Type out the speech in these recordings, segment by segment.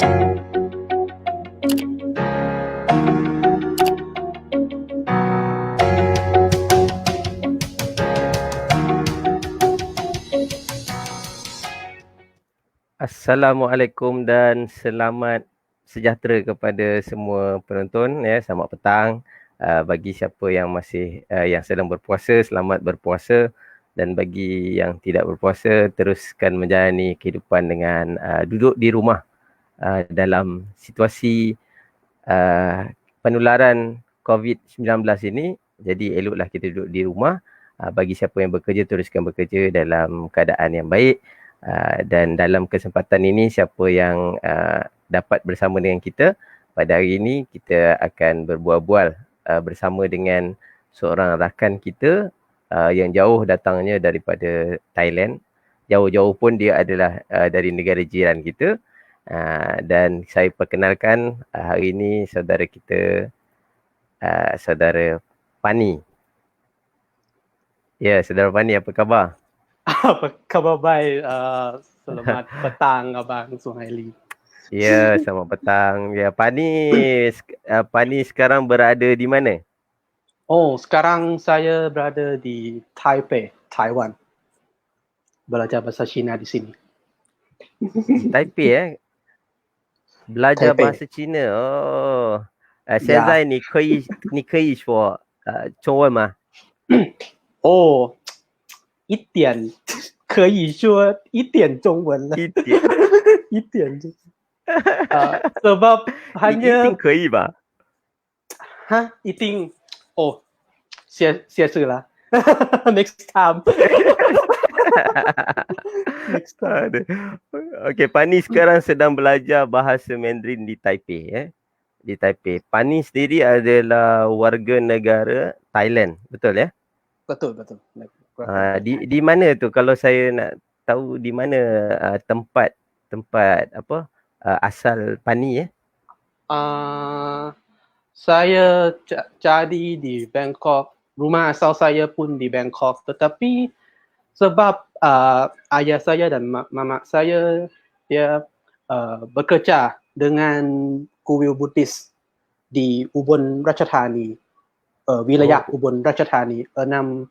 Assalamualaikum dan selamat sejahtera kepada semua penonton ya. Selamat petang. Bagi siapa yang masih yang sedang berpuasa, selamat berpuasa, dan bagi yang tidak berpuasa, teruskan menjalani kehidupan dengan duduk di rumah dalam situasi penularan COVID-19 ini. Jadi eloklah kita duduk di rumah. Bagi siapa yang bekerja, teruskan bekerja dalam keadaan yang baik. Dan dalam kesempatan ini, siapa yang dapat bersama dengan kita pada hari ini, kita akan berbual-bual bersama dengan seorang rakan kita yang jauh datangnya daripada Thailand. Jauh-jauh pun dia adalah dari negara jiran kita. Dan saya perkenalkan hari ini saudara kita, saudara Pani. Ya, saudara Pani, apa khabar? Apa khabar baik? Selamat petang Abang Suhaili. Ya, selamat petang. Ya, Pani sekarang berada di mana? Oh, sekarang saya berada di Taipei, Taiwan. Belajar bahasa Cina di sini. Taipei belajar Taipei. bahasa Cina. Oh. 现在你可以说中文吗？哦，一点可以说一点中文了，一点就是sebab 一 hanya 定可以吧？一定哦，谢谢啦，next time next time。 Okey, Pani sekarang sedang belajar bahasa Mandarin di Taipei di Taipei. Pani sendiri adalah warga negara Thailand, betul ya? Betul. Di mana tu, kalau saya nak tahu di mana tempat asal Pani ya? Saya jadi di Bangkok. Rumah asal saya pun di Bangkok. Tetapi sebab ayah saya dan mama saya dia bekerja dengan kuil Buddhis di Ubon Ratchathani, wilayah Ubon Ratchathani, 600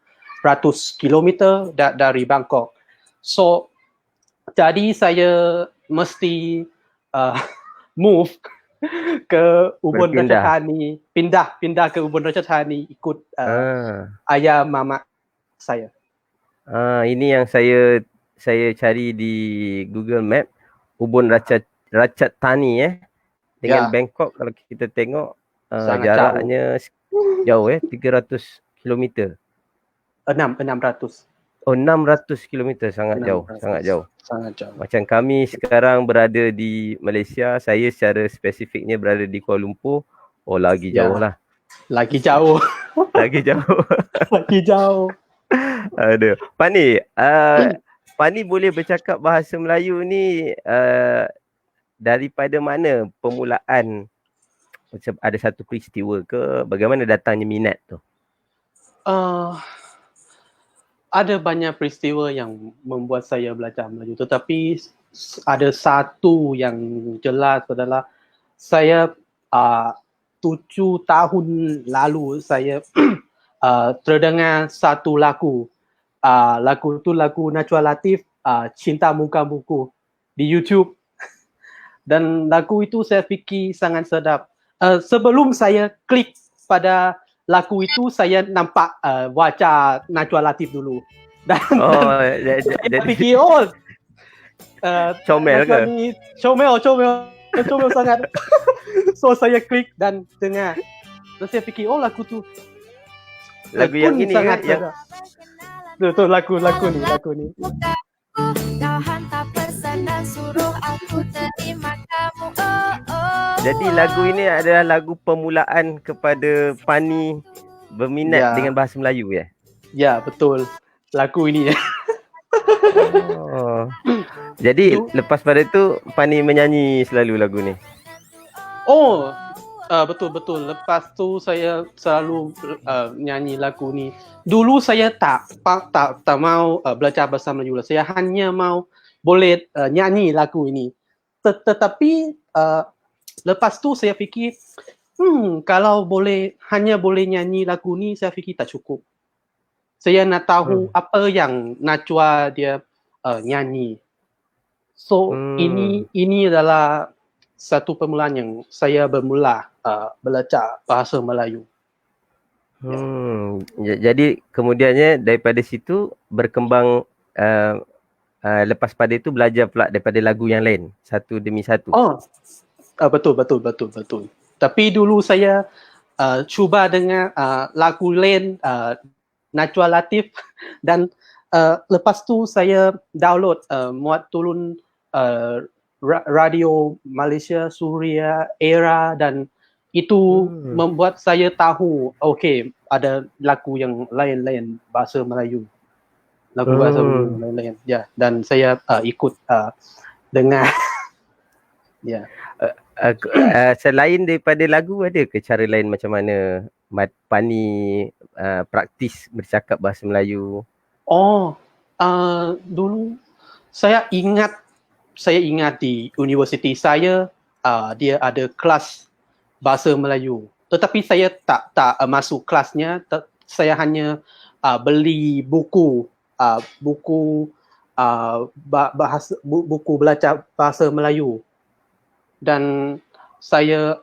kilometer dari Bangkok. So, jadi saya mesti move ke Ubon Ratchathani, pindah ke Ubon Ratchathani ikut ayah mama saya. Ini yang saya cari di Google Map, Ubon Ratchathani dengan Bangkok. Kalau kita tengok jaraknya jauh 300 kilometer. 600. Oh, 600 kilometer, sangat jauh. Macam kami sekarang berada di Malaysia, saya secara spesifiknya berada di Kuala Lumpur. Oh, lagi jauh lah. Lagi jauh. Lagi jauh. Aduh. Pani boleh bercakap bahasa Melayu ni daripada mana permulaan? Macam ada satu peristiwa ke? Bagaimana datangnya minat tu? Ada banyak peristiwa yang membuat saya belajar Melayu, tetapi ada satu yang jelas adalah saya 7 tahun lalu saya terdengar satu lagu. Lagu itu lagu Najwa Latif, Cinta Muka Buku, di YouTube. Dan lagu itu saya fikir sangat sedap. Sebelum saya klik pada lagu itu, saya nampak wajah Najwa Latif dulu. Dan saya fikir, comel ke? Comel sangat. So saya klik dan dengar. Dan saya fikir, lagu tu lagu yang ini sangat yang betul, lagu ni. Jadi lagu ini adalah lagu permulaan kepada Pani berminat dengan bahasa Melayu ya? Ya, betul. Lagu ini ya. Jadi lepas pada itu Pani menyanyi selalu lagu ni? Betul. Lepas tu saya selalu nyanyi lagu ni. Dulu saya tak mau belajar bahasa Melayu. Saya hanya mau boleh nyanyi lagu ini. Tetapi lepas tu saya fikir, kalau hanya boleh nyanyi lagu ni, saya fikir tak cukup. Saya nak tahu apa yang Najwa dia nyanyi. So ini adalah satu permulaan yang saya bermula belajar bahasa Melayu. Jadi kemudiannya daripada situ berkembang lepas pada itu belajar pula daripada lagu yang lain satu demi satu. Betul. Tapi dulu saya cuba dengan lagu lain Najwa Latif dan lepas tu saya download muat turun radio Malaysia, Suria, Era dan itu membuat saya tahu okey ada lagu yang lain-lain bahasa Melayu. Lagu bahasa Melayu lain-lain. Ya, dan saya ikut dengar. Ya. Selain daripada lagu, ada ke cara lain macam mana Pani praktis bercakap bahasa Melayu? Dulu saya ingat di universiti saya dia ada kelas bahasa Melayu. Tetapi saya tak masuk kelasnya. Saya hanya beli buku buku belajar bahasa Melayu. Dan saya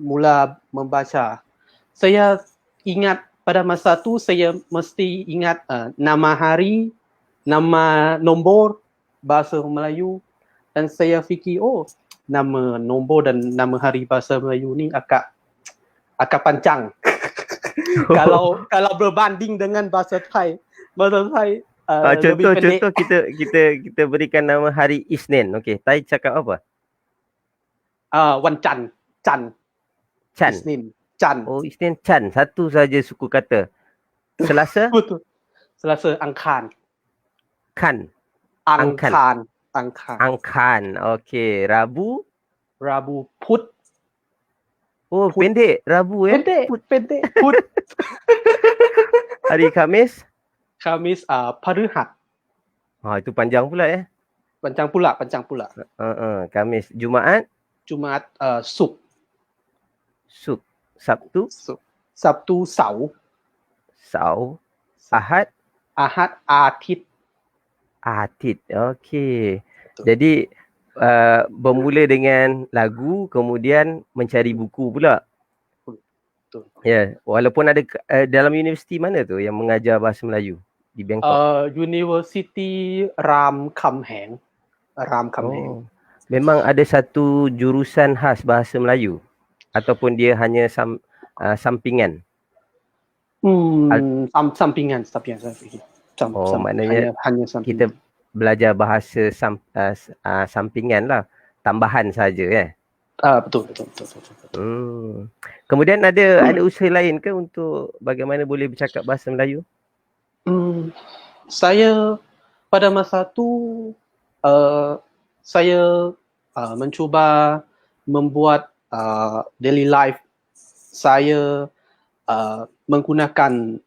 mula membaca. Saya ingat pada masa tu saya mesti ingat nama hari, nama nombor bahasa Melayu dan saya fikir nama nombor dan nama hari bahasa Melayu ni agak panjang. Kalau berbanding dengan bahasa Thai contoh kita berikan nama hari Isnin. Okey, Thai cakap apa? วันจันทร์ Chan. Isnin, Chan. Isnin Chan. Satu saja suku kata. Selasa? Betul. Selasa Angkan. Kan. Angkan. Okey. Rabu? Rabu Put. Put. Pendek. Rabu Pendek. Put. Hari Khamis? Khamis Parihat. Itu panjang pula ya. Panjang pula. Khamis. Jumaat? Jumaat Sub. Sabtu? Sabtu Sau. Ahad? Atit. Okey. Jadi bermula dengan lagu, kemudian mencari buku pula. Betul. Ya, walaupun ada dalam universiti mana tu yang mengajar bahasa Melayu di Bangkok? Universiti Ram Kam Heng. Memang ada satu jurusan khas bahasa Melayu ataupun dia hanya sampingan? Sampingan. Maknanya hanya sampingan. Kita belajar bahasa sampingan lah, tambahan saja ya. Betul. Kemudian ada usaha lain ke untuk bagaimana boleh bercakap bahasa Melayu? Saya pada masa tu saya mencuba membuat daily life saya menggunakan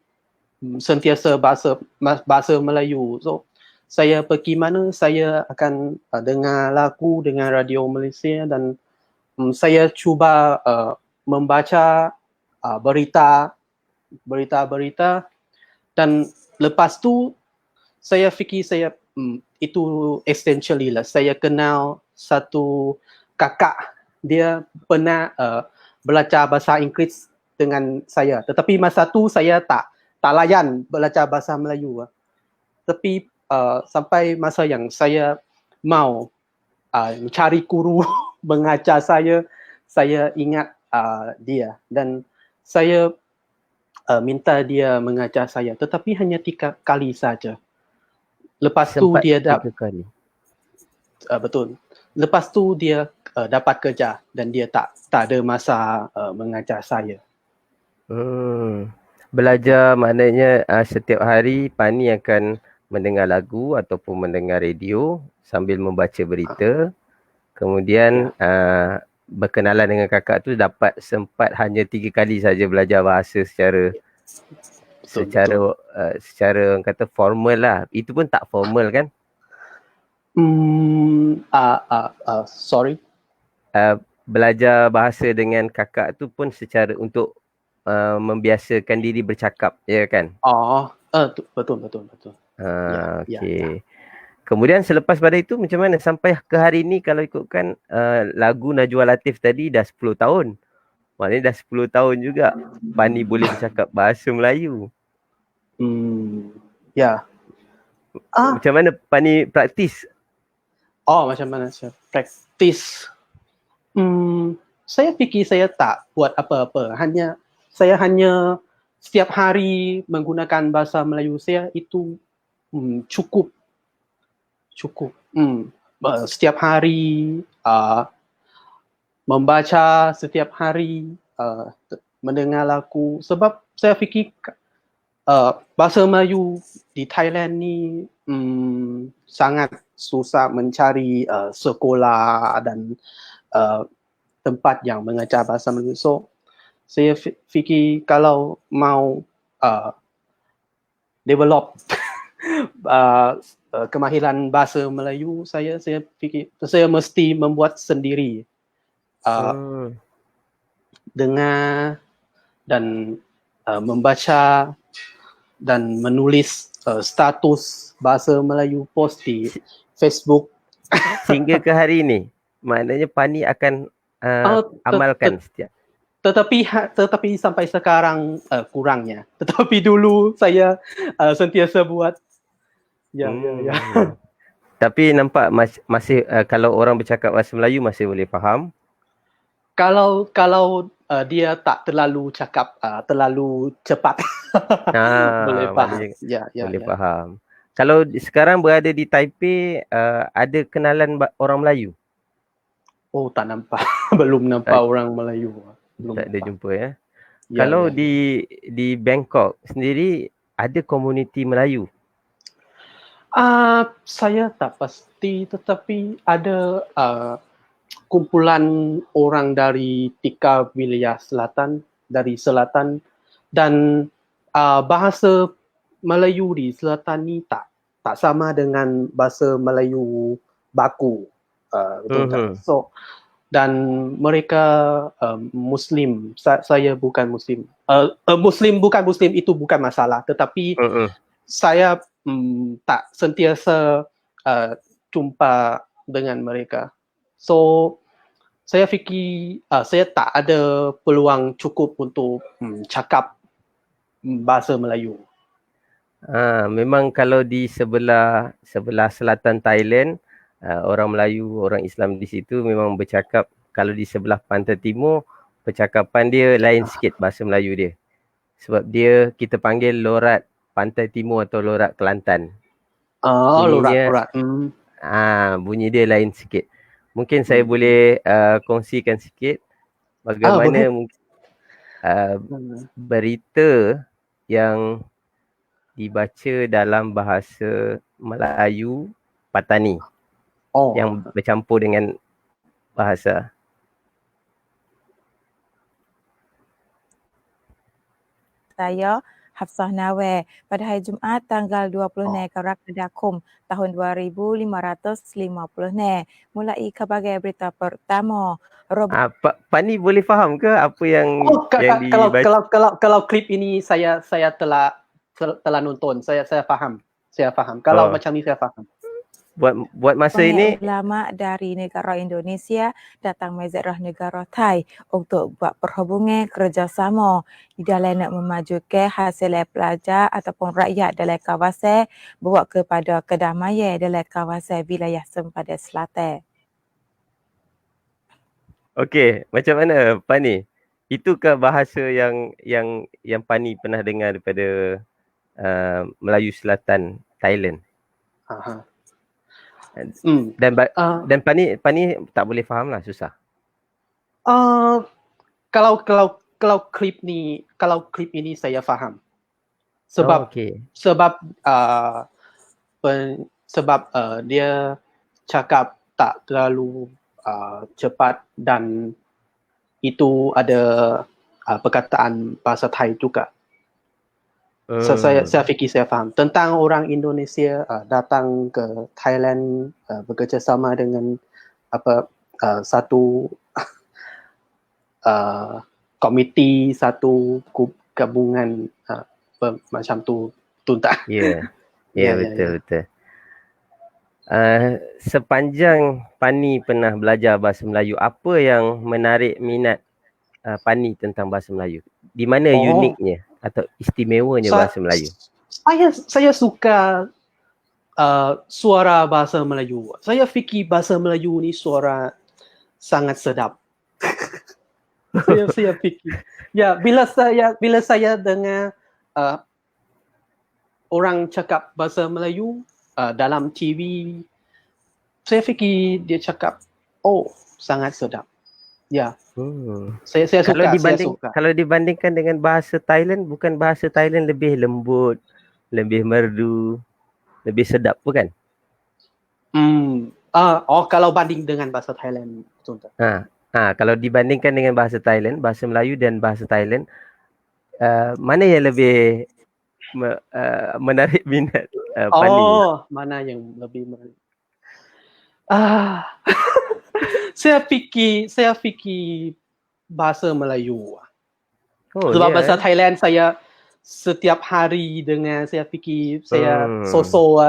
sentiasa bahasa Melayu. So saya pergi mana saya akan dengar lagu dengan radio Malaysia dan saya cuba membaca berita dan lepas tu saya fikir itu essentially lah. Saya kenal satu kakak, dia pernah belajar bahasa Inggeris dengan saya. Tetapi masa tu saya tak layan belajar bahasa Melayu. Tapi sampai masa yang saya mau mencari guru mengajar saya ingat dia dan saya minta dia mengajar saya. Tetapi hanya 3 kali saja. Lepas tu dia 3 kali. Betul. Lepas tu dia dapat kerja dan dia tak ada masa mengajar saya. Belajar maknanya setiap hari Pani akan mendengar lagu ataupun mendengar radio sambil membaca berita. Kemudian berkenalan dengan kakak tu dapat sempat hanya 3 kali saja belajar bahasa secara orang kata formal lah. Itu pun tak formal kan? Sorry. belajar bahasa dengan kakak tu pun secara untuk membiasakan diri bercakap, ya kan? Oh, betul. Ya. Okey. Kemudian selepas pada itu macam mana sampai ke hari ni kalau ikutkan lagu Najwa Latif tadi dah 10 tahun. Maknanya dah 10 tahun juga Pani boleh bercakap bahasa Melayu. Ya. Macam mana Pani praktis? Macam mana saya praktis? Saya fikir saya tak buat apa-apa. Saya hanya setiap hari menggunakan bahasa Melayu saya itu cukup. Setiap hari membaca, setiap hari mendengar lagu. Sebab saya fikir bahasa Melayu di Thailand ni sangat susah mencari sekolah dan tempat yang mengajar bahasa Melayu. So, saya fikir kalau mau develop kemahiran bahasa Melayu, saya fikir saya mesti membuat sendiri. Dengar dan membaca dan menulis status bahasa Melayu post di Facebook. Sehingga ke hari ini, maknanya Pani akan amalkan setiap. Tetapi sampai sekarang kurangnya. Tetapi dulu saya sentiasa buat. Ya. Tapi nampak masih kalau orang bercakap bahasa Melayu masih boleh faham. Kalau dia tak terlalu cakap terlalu cepat. Boleh faham. Boleh faham. Kalau sekarang berada di Taipei, ada kenalan orang Melayu? Oh, tak nampak. Belum nampak orang Melayu. Tak ada jumpa ya. Kalau di Bangkok sendiri ada komuniti Melayu? Saya tak pasti, tetapi ada kumpulan orang dari 3 wilayah selatan, dan bahasa Melayu di selatan ni tak sama dengan bahasa Melayu baku. Betul tak? So, dan mereka Muslim. Saya bukan Muslim. Muslim bukan Muslim itu bukan masalah, tetapi saya tak sentiasa jumpa dengan mereka. So, saya fikir saya tak ada peluang cukup untuk cakap bahasa Melayu. Memang kalau di sebelah selatan Thailand, orang Melayu, orang Islam di situ memang bercakap. Kalau di sebelah pantai timur, percakapan dia lain sikit bahasa Melayu dia. Sebab dia kita panggil lorat pantai timur atau lorat Kelantan. Lorat. Bunyi dia lain sikit. Mungkin saya boleh kongsikan sikit bagaimana berita yang dibaca dalam bahasa Melayu Patani yang bercampur dengan bahasa. Saya Hafsah Nawir pada hari Jumaat tanggal 20 Karakadakum tahun 2550 mulai kebagai berita pertama. Pani boleh faham ke apa yang dibaca? Kalau klip ini saya telah nonton, saya faham. Kalau macam ni saya faham. Buat masa ini ulama dari negara Indonesia datang meziarah negara Thai untuk buat perhubungan kerjasama di dalam nak memajukan hasil pelajar ataupun rakyat dalam kawasan bawa kepada kedamaian dalam kawasan wilayah sempadan selatan. Okey, macam mana Pani? Itukah bahasa yang Pani pernah dengar daripada Melayu Selatan Thailand? Dan Pani tak boleh faham lah, susah. Kalau klip ini saya faham. Sebab dia cakap tak terlalu cepat dan itu ada perkataan bahasa Thai juga. Saya fikir saya faham. Tentang orang Indonesia datang ke Thailand bekerjasama dengan satu komiti satu gabungan macam tu tak? Ya, Ya, ya, betul ya. betul. Sepanjang Pani pernah belajar bahasa Melayu, apa yang menarik minat Pani tentang bahasa Melayu? Di mana uniknya atau istimewanya bahasa Melayu? Saya suka suara bahasa Melayu. Saya fikir bahasa Melayu ni suara sangat sedap. saya fikir. Ya, bila saya dengar orang cakap bahasa Melayu dalam TV, saya fikir dia cakap, oh, sangat sedap. Ya. Saya suka, saya suka. Kalau dibandingkan dengan bahasa Thailand, bukan bahasa Thailand lebih lembut, lebih merdu, lebih sedap bukan? Kalau banding dengan bahasa Thailand, betul. Kalau dibandingkan dengan bahasa Thailand, bahasa Melayu dan bahasa Thailand, mana yang lebih menarik minat Pani? Mana yang lebih menarik? Saya fikir bahasa Melayu. Sebab bahasa Thailand saya setiap hari dengar, saya fikir saya so-so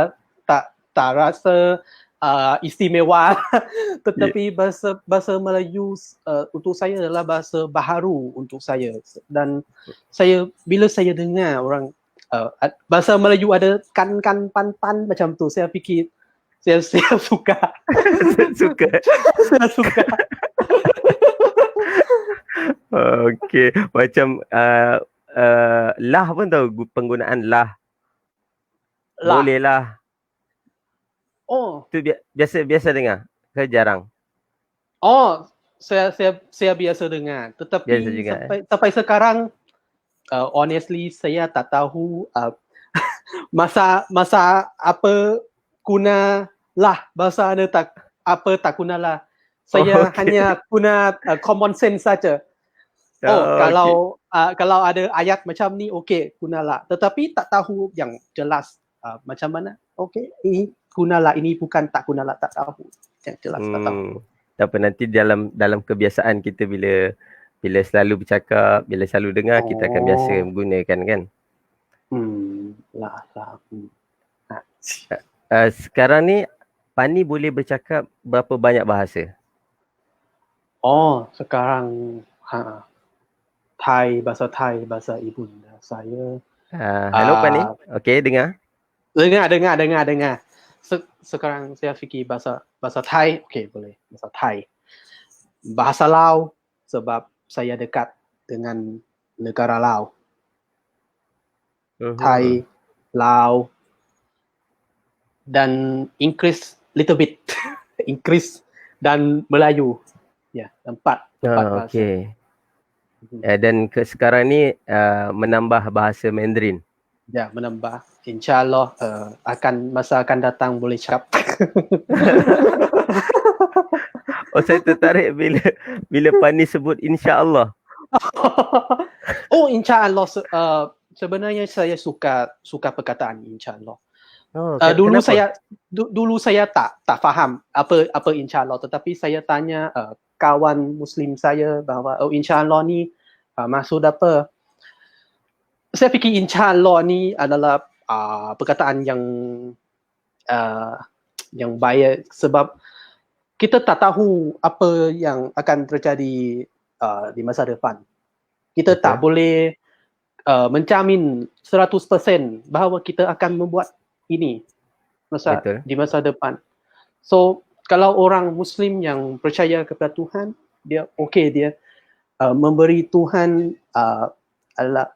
tak rasa istimewa. Tetapi bahasa Melayu untuk saya adalah bahasa baharu untuk saya. Dan bila saya dengar orang bahasa Melayu ada kan pan macam tu, saya fikir saya suka. Saya suka. Okey, macam lah pun tahu penggunaan lah. Boleh lah. Tu biasa dengar ke jarang? Saya biasa dengar. Tetapi sampai sekarang honestly saya tak tahu masa apa guna lah bahasa anda tak guna lah. Saya hanya guna common sense saja. Kalau ada ayat macam ni, okey, gunalah. Tetapi tak tahu yang jelas macam mana. Okey, ini gunalah, ini bukan tak gunalah, tak tahu. Yang jelas tak tahu. Tak apa, nanti dalam kebiasaan kita bila selalu bercakap, bila selalu dengar, kita akan biasa menggunakan kan. Sekarang ni Pani boleh bercakap berapa banyak bahasa? Sekarang bahasa Thai, bahasa ibunda saya. Hello Pani. Okey, dengar. Dengar. Sekarang saya fikir bahasa Thai, okey boleh. Bahasa Thai. Bahasa Lao sebab saya dekat dengan negara Lao. Thai, Lao dan Inggeris little bit. Inggeris dan Melayu. Ya, empat bahasa. Okey. Dan sekarang ni menambah bahasa Mandarin. Ya, menambah. InsyaAllah masa akan datang boleh cakap. Saya tertarik bila Pani sebut insya-Allah. InsyaAllah sebenarnya saya suka perkataan insya-Allah. Dulu saya tak faham apa insya-Allah, tetapi saya tanya kawan Muslim saya bahawa insya-Allah ni maksud apa? Saya fikir insya-Allah ni adalah perkataan yang baik sebab kita tak tahu apa yang akan terjadi di masa depan. Kita tak boleh menjamin 100% bahawa kita akan membuat ini di masa depan. So, kalau orang Muslim yang percaya kepada Tuhan, dia memberi Tuhan adalah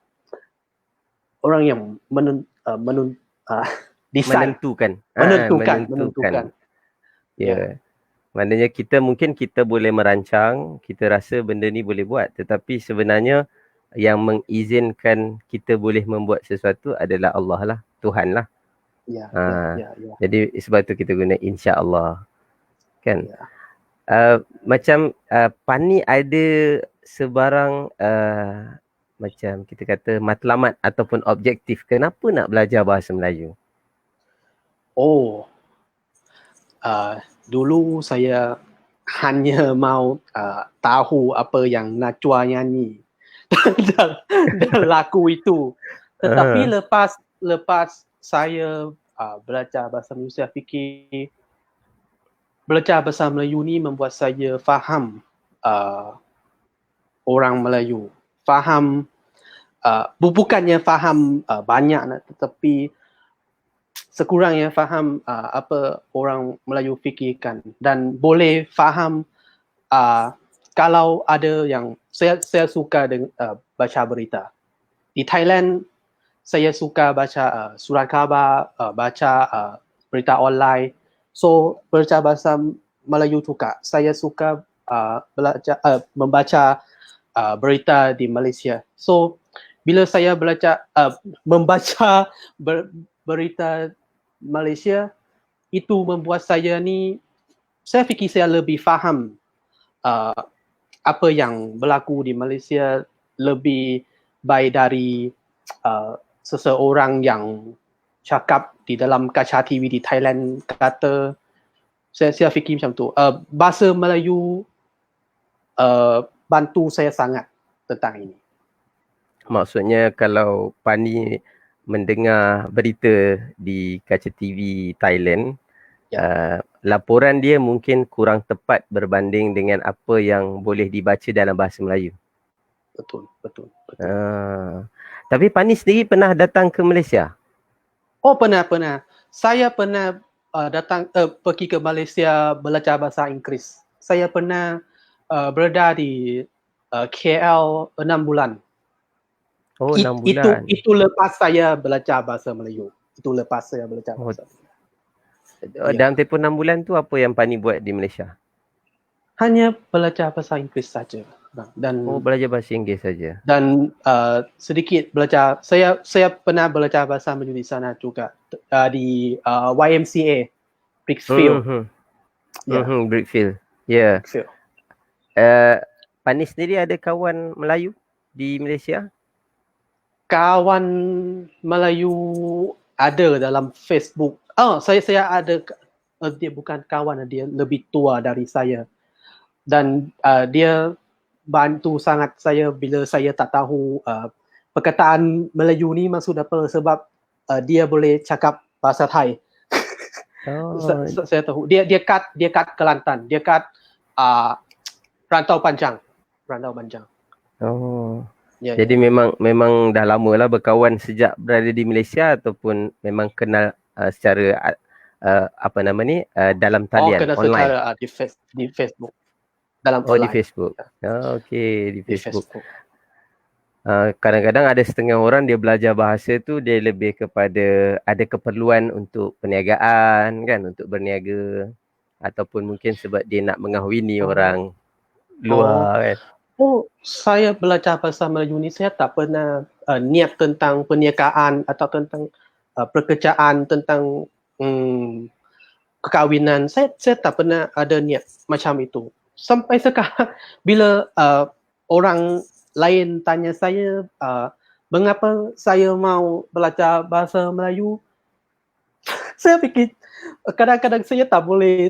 orang yang menentukan. Ya. Maknanya kita boleh merancang, kita rasa benda ni boleh buat, tetapi sebenarnya yang mengizinkan kita boleh membuat sesuatu adalah Allah lah, Tuhan lah. Ya. Jadi sebab tu kita guna insya-Allah. Kan? Macam Pani ada sebarang macam kita kata matlamat ataupun objektif kenapa nak belajar bahasa Melayu? Dulu saya hanya mau tahu apa yang Najwa nyanyi dan lagu itu. Tetapi lepas saya belajar bahasa Melayu, saya fikir belajar bahasa Melayu ni membuat saya faham orang Melayu. Faham, bukannya faham banyak, tetapi sekurangnya faham apa orang Melayu fikirkan dan boleh faham kalau ada yang saya suka baca berita. Di Thailand saya suka baca surat khabar, baca berita online. So belajar bahasa Melayu juga. Saya suka membaca berita di Malaysia. So bila saya membaca berita Malaysia, itu membuat saya fikir saya lebih faham apa yang berlaku di Malaysia lebih baik dari seseorang yang cakap di dalam kaca TV di Thailand kata. Saya fikir macam tu. Bahasa Melayu bantu saya sangat tentang ini. Maksudnya kalau Pani mendengar berita di kaca TV Thailand, laporan dia mungkin kurang tepat berbanding dengan apa yang boleh dibaca dalam bahasa Melayu. Betul. Tapi Pani sendiri pernah datang ke Malaysia? Oh, pernah. Saya pernah pergi ke Malaysia belajar bahasa Inggeris. Saya pernah berada di KL 6 bulan. Oh, 6 bulan. Itu lepas saya belajar bahasa Melayu. Dalam tempoh 6 bulan tu apa yang Pani buat di Malaysia? Hanya belajar bahasa Inggeris saja. Dan belajar bahasa Inggeris saja. Dan sedikit belajar. Saya pernah belajar bahasa Melayu di sana juga di YMCA Brickfield. Brickfield. Ya. Pani sendiri ada kawan Melayu di Malaysia? Kawan Melayu ada dalam Facebook. Saya ada. Dia bukan kawan, dia lebih tua dari saya. Dan dia bantu sangat saya bila saya tak tahu perkataan Melayu ni maksud apa, sebab dia boleh cakap bahasa Thai. Saya tahu. Dia kat Kelantan. Dia kat Rantau Panjang. Jadi memang dah lama lah berkawan sejak berada di Malaysia ataupun memang kenal secara dalam talian kenal online? Secara di Facebook. Dalam di Facebook. Okey, di Facebook. Kadang-kadang ada setengah orang dia belajar bahasa tu dia lebih kepada ada keperluan untuk perniagaan kan, untuk berniaga ataupun mungkin sebab dia nak mengahwini orang luar kan. Saya belajar bahasa Melayu ni saya tak pernah niat tentang perniagaan atau tentang pekerjaan, tentang kekahwinan. Saya tak pernah ada niat macam itu. Sampai sekarang bila orang lain tanya saya mengapa saya mau belajar bahasa Melayu, saya fikir kadang-kadang saya tak boleh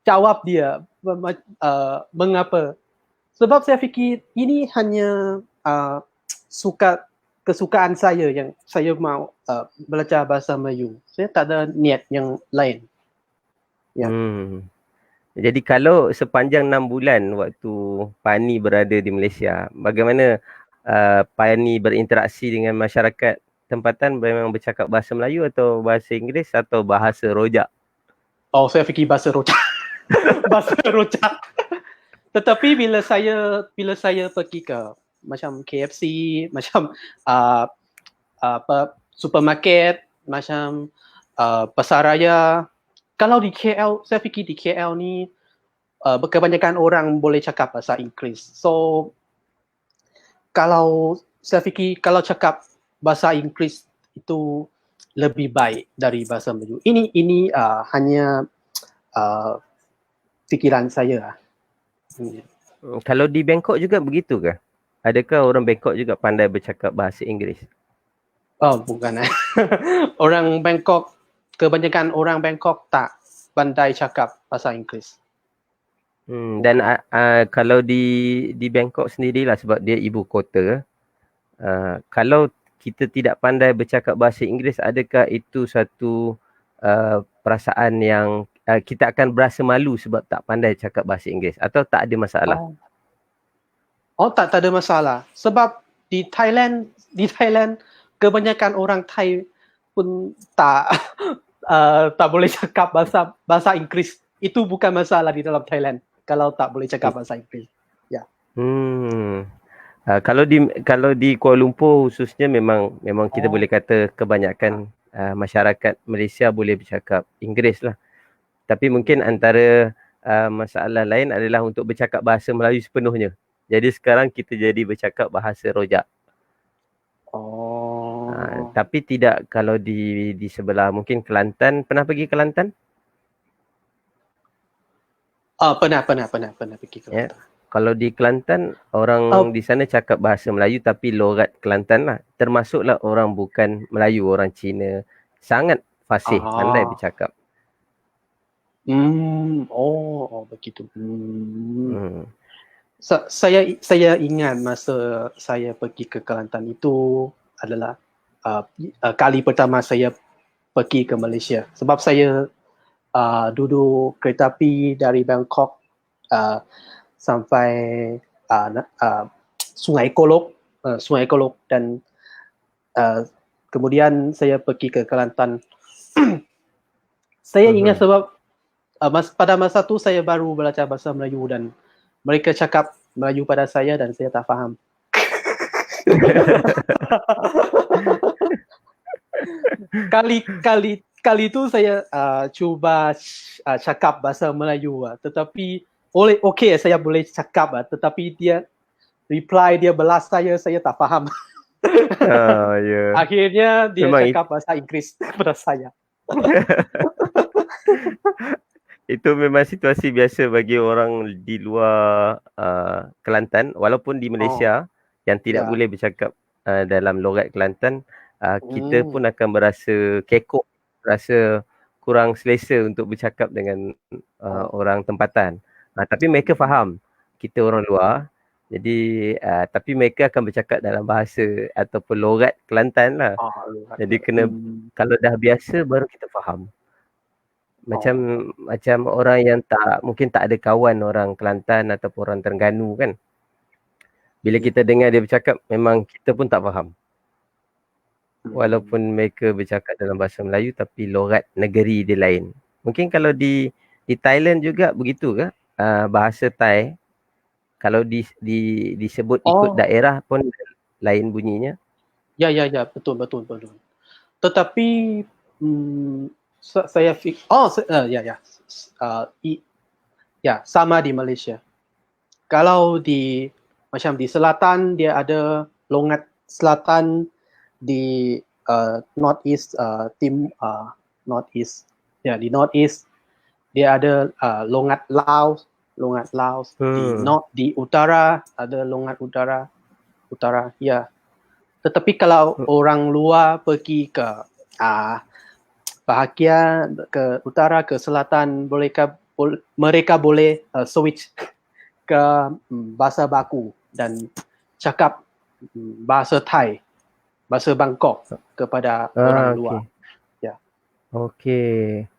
jawab dia mengapa. Sebab saya fikir ini hanya kesukaan saya yang saya mau belajar bahasa Melayu. Saya tak ada niat yang lain. Jadi kalau sepanjang 6 bulan waktu Pani berada di Malaysia, bagaimana Pani berinteraksi dengan masyarakat tempatan? Memang bercakap bahasa Melayu atau bahasa Inggeris atau bahasa rojak? Saya fikir bahasa rojak. Bahasa rojak. Tetapi bila saya pergi ke macam KFC, macam supermarket, macam pasar raya. Kalau di KL, saya fikir di KL ni kebanyakan orang boleh cakap bahasa Inggeris. So saya fikir kalau cakap bahasa Inggeris itu lebih baik dari bahasa Melayu. Ini hanya fikiran saya. Kalau di Bangkok juga begitu ke? Adakah orang Bangkok juga pandai bercakap bahasa Inggeris? Bukan. Orang Bangkok, kebanyakan orang Bangkok tak pandai cakap bahasa Inggeris. Dan kalau di Bangkok sendirilah sebab dia ibu kota, kalau kita tidak pandai bercakap bahasa Inggeris, adakah itu satu perasaan yang kita akan berasa malu sebab tak pandai cakap bahasa Inggeris atau tak ada masalah? Tak ada masalah. Sebab di Thailand kebanyakan orang Thai pun tak tak boleh cakap bahasa Inggeris. Itu bukan masalah di dalam Thailand kalau tak boleh cakap bahasa Inggeris. Ya. Kalau di Kuala Lumpur khususnya memang kita boleh kata kebanyakan masyarakat Malaysia boleh bercakap Inggeris lah. Tapi mungkin antara masalah lain adalah untuk bercakap bahasa Melayu sepenuhnya. Jadi sekarang kita jadi bercakap bahasa rojak. Tapi tidak kalau di sebelah mungkin Kelantan. Pernah pergi Kelantan? Pernah pergi Kelantan. Kalau di Kelantan, orang di sana cakap bahasa Melayu tapi logat Kelantan lah. Termasuklah orang bukan Melayu, orang Cina. Sangat fasih, pandai bercakap. Begitu. Saya ingat masa saya pergi ke Kelantan itu adalah kali pertama saya pergi ke Malaysia. Sebab saya duduk kereta api dari Bangkok sampai Sungai Kolok dan kemudian saya pergi ke Kelantan. Saya ingat sebab pada masa tu saya baru belajar bahasa Melayu dan mereka cakap Melayu pada saya dan saya tak faham. Kali itu saya cuba cakap bahasa Melayu, tetapi saya boleh cakap, tetapi dia balas saya tak faham. Akhirnya dia cakap bahasa Inggeris kepada saya. Itu memang situasi biasa bagi orang di luar Kelantan, walaupun di Malaysia yang tidak boleh bercakap dalam logat Kelantan, kita pun akan berasa kekok, rasa kurang selesa untuk bercakap dengan orang tempatan. Tapi mereka faham kita orang luar, jadi tapi mereka akan bercakap dalam bahasa ataupun logat Kelantan lah. Jadi kalau dah biasa baru kita faham. Macam orang yang mungkin tak ada kawan orang Kelantan ataupun orang Terengganu kan. Bila kita dengar dia bercakap, memang kita pun tak faham. Walaupun mereka bercakap dalam bahasa Melayu tapi logat negeri dia lain. Mungkin kalau di Thailand juga begitu ke? Bahasa Thai kalau disebut ikut daerah pun lain bunyinya. Ya, betul. Tetapi saya fikir sama di Malaysia. Kalau macam di selatan dia ada logat selatan, di north east di north east dia ada logat Laos. Di utara ada logat utara ya. Tetapi kalau orang luar pergi ke bahagian ke utara ke selatan, mereka boleh switch ke bahasa baku dan cakap bahasa Thai, bahasa Bangkok kepada orang luar. Ya. Okey.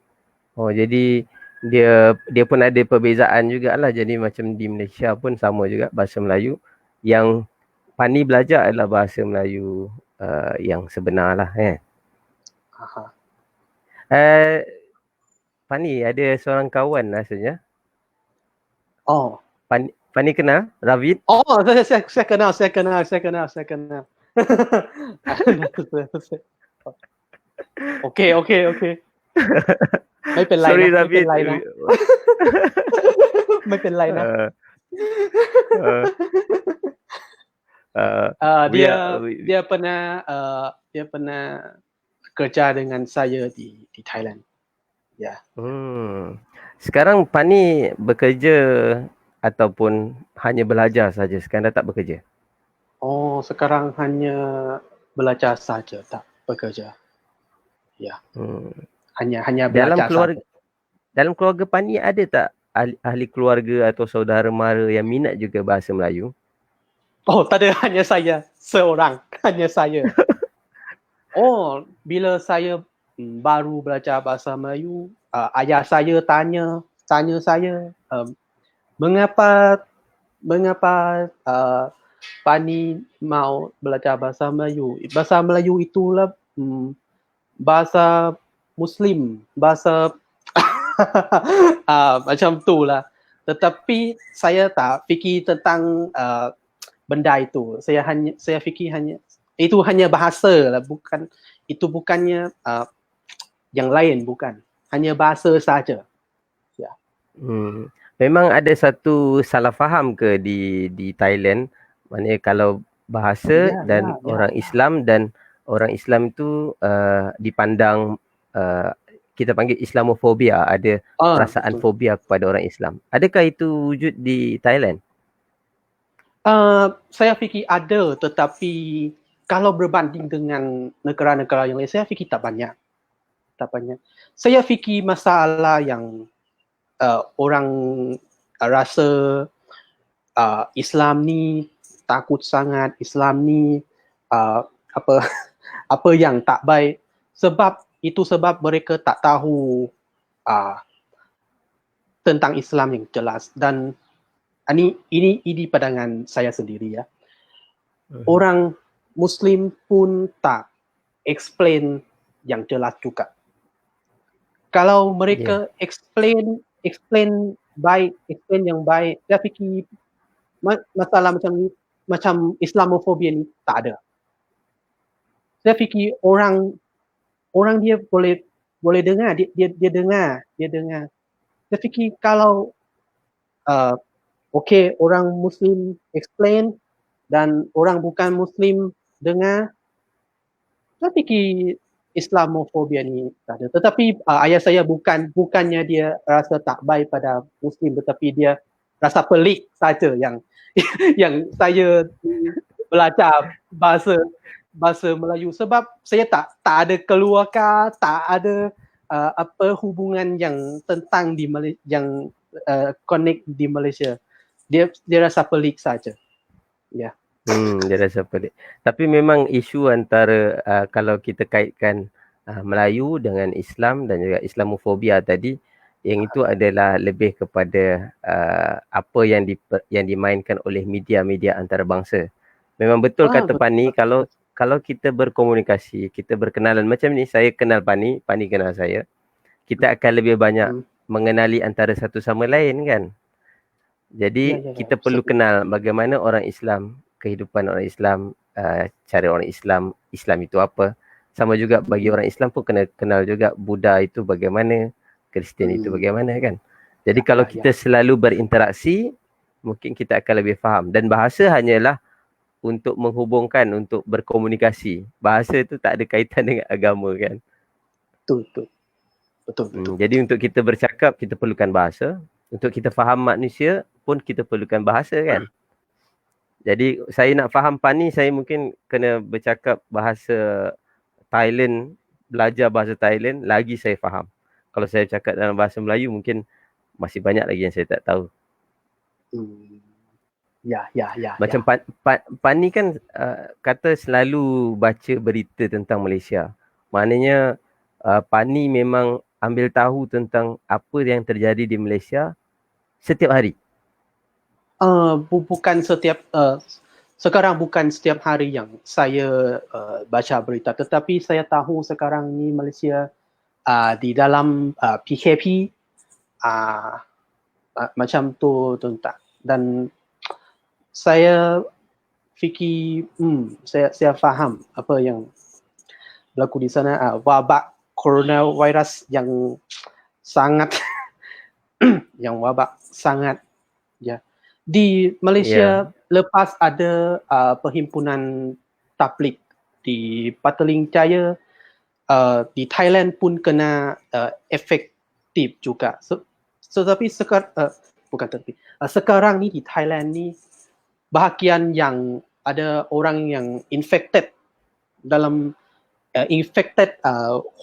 Jadi dia pun ada perbezaan jugalah. Jadi macam di Malaysia pun sama juga bahasa Melayu. Yang Pani belajar adalah bahasa Melayu yang sebenar lah. Pani ada seorang kawan rasanya. Pani kenal Ravid? Saya kenal. Okey. ไม่เป็นไร Sorry นะ Ravid. ไม่เป็นไรนะ dia pernah kerja dengan saya di Thailand. Ya. Sekarang Pani bekerja ataupun hanya belajar saja? Sekarang dah tak bekerja? Sekarang hanya belajar saja, tak bekerja. Ya. Hanya belajar saja. Dalam keluarga Pani ada tak ahli keluarga atau saudara mara yang minat juga bahasa Melayu? Oh, tak ada, hanya saya seorang, hanya saya. Oh, bila saya baru belajar bahasa Melayu, ayah saya tanya saya, mengapa Pani mau belajar bahasa Melayu? Bahasa Melayu itulah bahasa Muslim, bahasa macam tu lah. Tetapi saya tak fikir tentang benda itu. Saya fikir itu hanya bahasa lah, bukannya yang lain, bukan. Hanya bahasa saja. Ya. Memang ada satu salah faham ke di Thailand? Maknanya kalau bahasa dan orang Islam dan orang Islam itu dipandang kita panggil Islamofobia, ada perasaan betul. fobia kepada orang Islam. Adakah itu wujud di Thailand? Saya fikir ada, tetapi kalau berbanding dengan negara-negara yang lain, saya fikir tak banyak. Saya fikir masalah yang orang rasa Islam ni takut sangat, Islam ni apa yang tak baik. Sebab mereka tak tahu tentang Islam yang jelas. Dan ini pandangan saya sendiri ya. Orang Muslim pun tak explain yang jelas juga. Kalau mereka explain yang baik, saya fikir masalah macam ni, macam Islamofobia ni tak ada. Saya fikir orang dia boleh dengar, dia dengar. Saya fikir kalau orang Muslim explain dan orang bukan Muslim dengar, saya fikir Islamofobia ni tak ada. Tetapi ayah saya bukannya dia rasa tak baik pada Muslim, tetapi dia rasa pelik saja yang saya belajar bahasa Melayu, sebab saya tak ada keluarga, tak ada hubungan yang tentang di Malaysia, yang connect di Malaysia. Dia rasa pelik saja. Ya. Dia rasa pelik. Tapi memang isu antara kalau kita kaitkan Melayu dengan Islam dan juga Islamofobia tadi, yang itu adalah lebih kepada apa yang dimainkan oleh media-media antarabangsa. Memang betul kata Pani, kalau kita berkomunikasi, kita berkenalan macam ni, saya kenal Pani kenal saya, kita akan lebih banyak mengenali antara satu sama lain kan. Jadi kita perlu kenal bagaimana orang Islam, kehidupan orang Islam, cara orang Islam itu apa. Sama juga bagi orang Islam pun kena kenal juga Buddha itu bagaimana, Kristian itu bagaimana kan. Jadi kalau kita selalu berinteraksi, mungkin kita akan lebih faham. Dan bahasa hanyalah untuk menghubungkan, untuk berkomunikasi. Bahasa itu tak ada kaitan dengan agama kan. Betul. Jadi untuk kita bercakap, kita perlukan bahasa. Untuk kita faham manusia pun kita perlukan bahasa kan. Jadi saya nak faham Pani, saya mungkin kena bercakap bahasa Thailand, belajar bahasa Thailand, lagi saya faham. Kalau saya cakap dalam bahasa Melayu, mungkin masih banyak lagi yang saya tak tahu. Ya. Macam Pani kan kata selalu baca berita tentang Malaysia. Maknanya Pani memang ambil tahu tentang apa yang terjadi di Malaysia setiap hari. Bukan sekarang bukan setiap hari yang saya baca berita, tetapi saya tahu sekarang ni Malaysia di dalam PKP macam tu tuan. Dan saya fikir saya faham apa yang berlaku di sana, wabak coronavirus yang sangat ya. Di Malaysia lepas ada perhimpunan tabligh di Petaling Jaya, di Thailand pun kena efektif juga. Tetapi sekarang ni di Thailand ni bahagian yang ada orang yang infected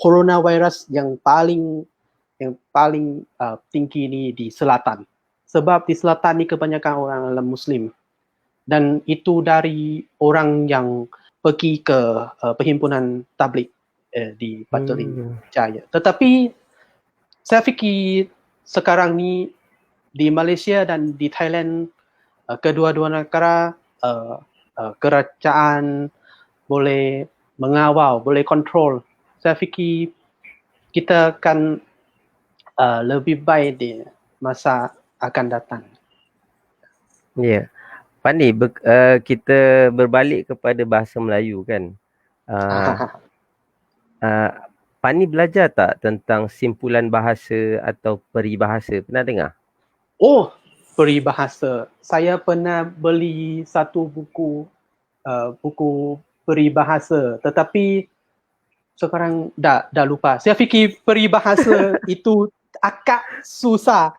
coronavirus yang paling paling tinggi ni di selatan. Sebab di selatan ni kebanyakan orang Muslim. Dan itu dari orang yang pergi ke perhimpunan tabligh di Petaling Jaya. Tetapi saya fikir sekarang ni di Malaysia dan di Thailand, kedua-dua negara kerajaan boleh mengawal, boleh kontrol. Saya fikir kita akan lebih baik di masa akan datang. Ya. Fandi, kita berbalik kepada bahasa Melayu kan. Fandi belajar tak tentang simpulan bahasa atau peribahasa? Pernah dengar? Oh, peribahasa. Saya pernah beli satu buku peribahasa, tetapi sekarang dah lupa. Saya fikir peribahasa itu agak susah.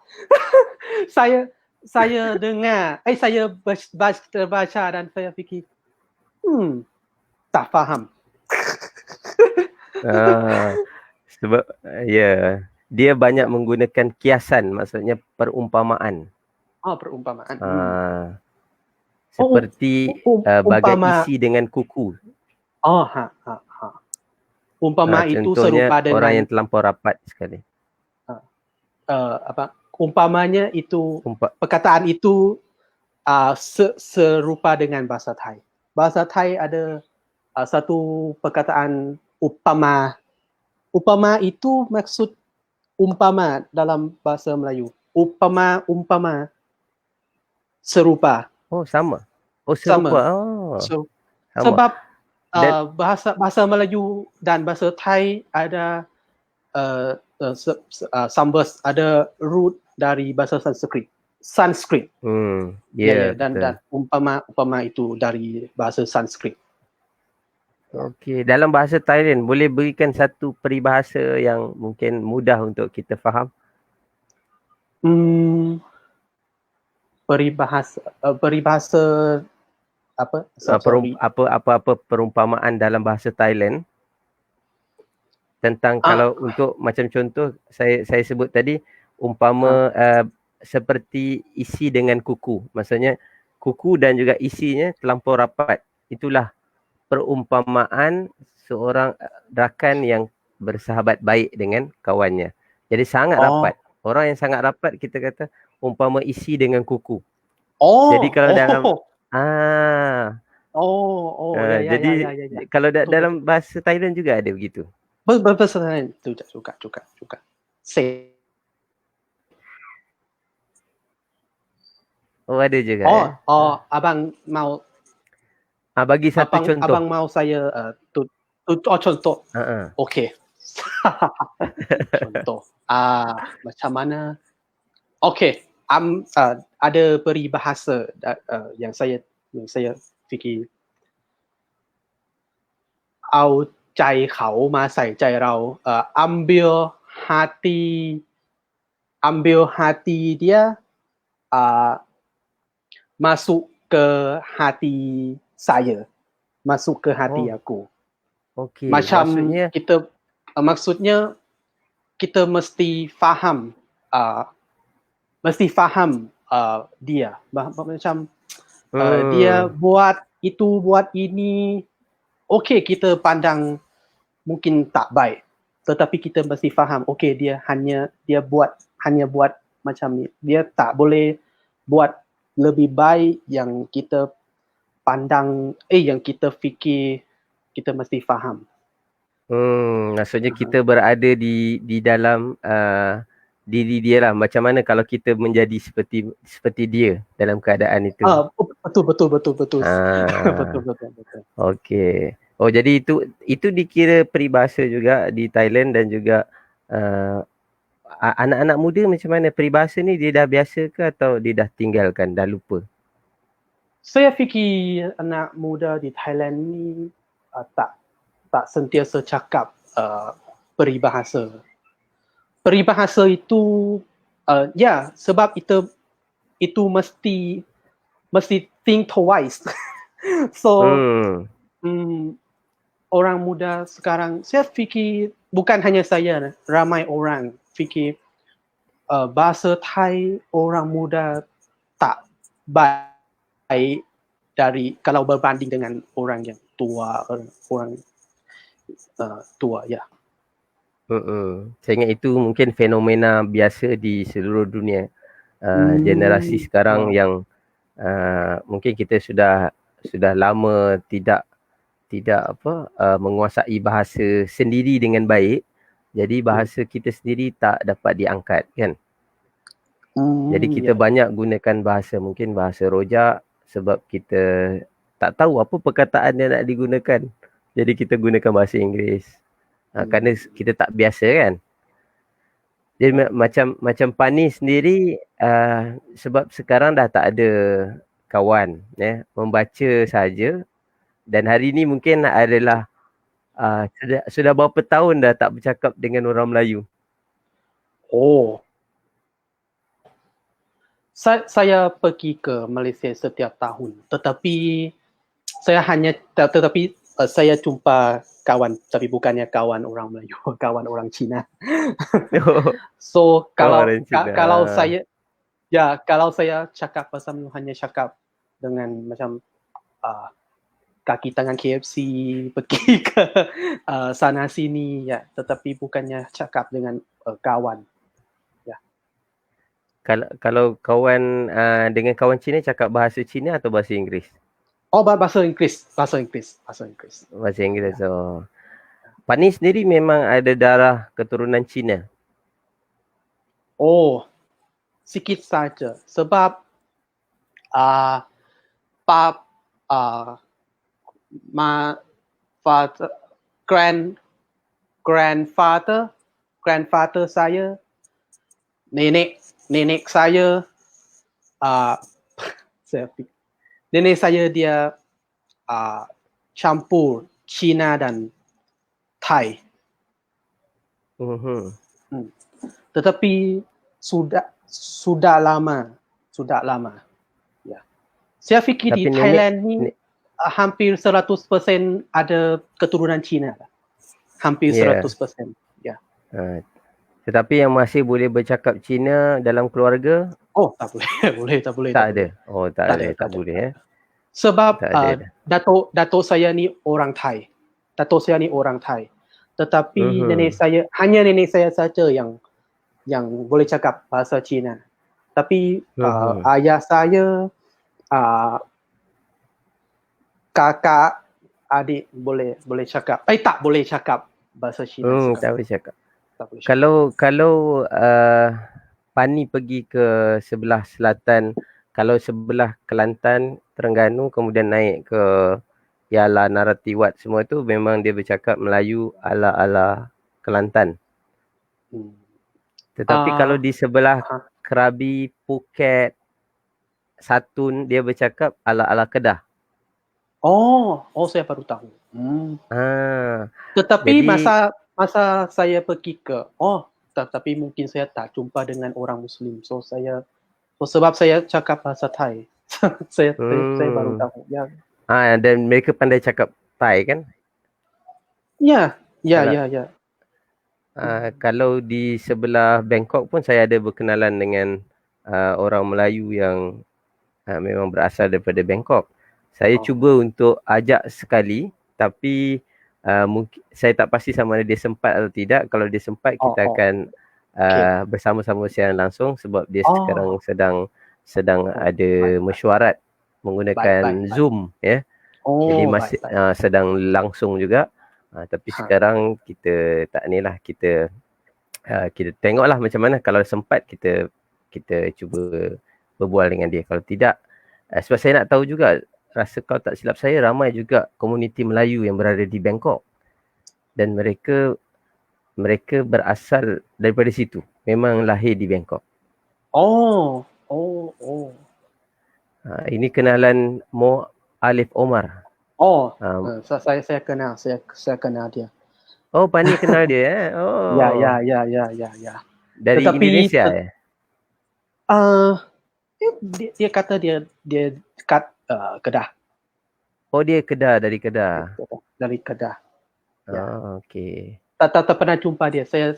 saya dengar, saya baca dan saya fikir, tak faham. Sebab dia banyak menggunakan kiasan, maksudnya perumpamaan. Perumpamaan. Seperti bagai isi dengan kuku. Umpama itu contohnya serupa dengan orang yang terlampau rapat sekali. Umpamanya itu perkataan itu serupa dengan bahasa Thai. Bahasa Thai ada satu perkataan upama. Upama itu maksud umpama dalam bahasa Melayu. Umpama serupa. Oh, sama. Oh, serupa. Sama. Sama. Sebab bahasa Melayu dan bahasa Thai ada sambas, ada root dari bahasa Sanskrit. Dan umpama itu dari bahasa Sanskrit. Okey, dalam bahasa Thailand boleh berikan satu peribahasa yang mungkin mudah untuk kita faham? Peribahasa apa? Apa perumpamaan dalam bahasa Thailand tentang kalau untuk macam contoh saya sebut tadi umpama seperti isi dengan kuku. Maksudnya kuku dan juga isinya terlampau rapat. Itulah perumpamaan seorang rakan yang bersahabat baik dengan kawannya. Jadi sangat rapat. Orang yang sangat rapat kita kata umpama isi dengan kuku. Jadi kalau dalam jadi kalau dalam bahasa Thailand juga ada begitu. Bahasa Thailand juga. Oh, ada juga. Abang mau bagi satu contoh. Abang mau saya contoh. Okey. Contoh. Macam mana? Okey. Ada peribahasa yang saya fikir. Au cai khao ma sai cai rao. Ambil hati dia masuk ke hati saya, masuk ke hati aku. Okey. Macam maksudnya kita mesti faham dia. Macam dia buat itu, buat ini. Okey, kita pandang mungkin tak baik, tetapi kita mesti faham. Okey, dia hanya buat macam ni. Dia tak boleh buat lebih baik yang kita pandang, yang kita fikir. Kita mesti faham. Maksudnya kita berada di dalam diri dia lah. Macam mana kalau kita menjadi seperti dia dalam keadaan itu. Betul. Betul. Okey. Oh, jadi itu dikira peribahasa juga di Thailand dan juga anak-anak muda macam mana? Peribahasa ni dia dah biasa ke atau dia dah tinggalkan, dah lupa? Saya fikir anak muda di Thailand ni tak sentiasa cakap peribahasa. Peribahasa itu sebab itu mesti think twice. So orang muda sekarang, saya fikir bukan hanya saya, ramai orang fikir bahasa Thai orang muda tak baik dari kalau berbanding dengan orang yang tua, orang tua ya. Saya ingat itu mungkin fenomena biasa di seluruh dunia. Generasi sekarang yang mungkin kita sudah lama tidak menguasai bahasa sendiri dengan baik. Jadi bahasa kita sendiri tak dapat diangkat kan. Jadi kita banyak gunakan bahasa, mungkin bahasa rojak sebab kita tak tahu apa perkataan yang nak digunakan. Jadi kita gunakan bahasa Inggeris. Kerana kita tak biasa kan. Jadi macam Pani sendiri sebab sekarang dah tak ada kawan membaca saja, dan hari ni mungkin adalah sudah berapa tahun dah tak bercakap dengan orang Melayu. Saya pergi ke Malaysia setiap tahun, tetapi saya jumpa kawan, tapi bukannya kawan orang Melayu, kawan orang Cina. So kalau saya cakap bahasa Melayu hanya cakap dengan macam kaki tangan KFC, pergi ke sana sini ya, tetapi bukannya cakap dengan kawan. Kalau kawan dengan kawan Cina cakap bahasa Cina atau bahasa Inggeris? Bahasa Inggeris. Bahasa Inggeris. Pani sendiri memang ada darah keturunan Cina? Sikit saja. Sebab grandfather saya, nenek saya, nenek saya dia campur Cina dan Thai. Tetapi sudah lama. Ya. Saya fikir di Thailand ni hampir 100% ada keturunan Cina. Hampir 100%. Ya. Tetapi yang masih boleh bercakap Cina dalam keluarga? Tak boleh. Tak ada. Tak boleh. Sebab datuk saya ni orang Thai. Tetapi hanya nenek saya saja yang boleh cakap bahasa Cina. Tapi ayah saya, kakak, adik boleh cakap. Tak boleh cakap bahasa Cina. Tak boleh cakap. Kalau Pani pergi ke sebelah selatan, kalau sebelah Kelantan, Terengganu, kemudian naik ke Yala, Naratiwat, semua tu memang dia bercakap Melayu ala-ala Kelantan. Tetapi kalau di sebelah Krabi, Phuket, Satun, dia bercakap ala-ala Kedah. Saya baru tahu. Tetapi masa saya pergi ke tapi mungkin saya tak jumpa dengan orang Muslim. Sebab saya cakap bahasa Thai. saya baru tahu. Ya. Dan mereka pandai cakap Thai kan? Ya. Kalau di sebelah Bangkok pun saya ada berkenalan dengan orang Melayu yang memang berasal daripada Bangkok. Saya cuba untuk ajak sekali, tapi mungkin saya tak pasti sama ada dia sempat atau tidak. Kalau dia sempat, kita akan bersama-sama siaran langsung sebab dia sekarang sedang ada mesyuarat menggunakan Zoom ya. Jadi masih sedang langsung juga. Tapi sekarang kita tak nilah, kita tengoklah macam mana. Kalau sempat kita cuba berbual dengan dia. Kalau tidak, sebab saya nak tahu juga, rasa kalau tak silap saya ramai juga komuniti Melayu yang berada di Bangkok, dan mereka berasal daripada situ, memang lahir di Bangkok. Ini kenalan Mo Alif Omar. Saya kenal dia. Pani kenal dia Ya. Dari Indonesia ya? Dia kata dia dekat Kedah. Dia Kedah, dari Kedah. Dari Kedah. Okey. Tak pernah jumpa dia. Saya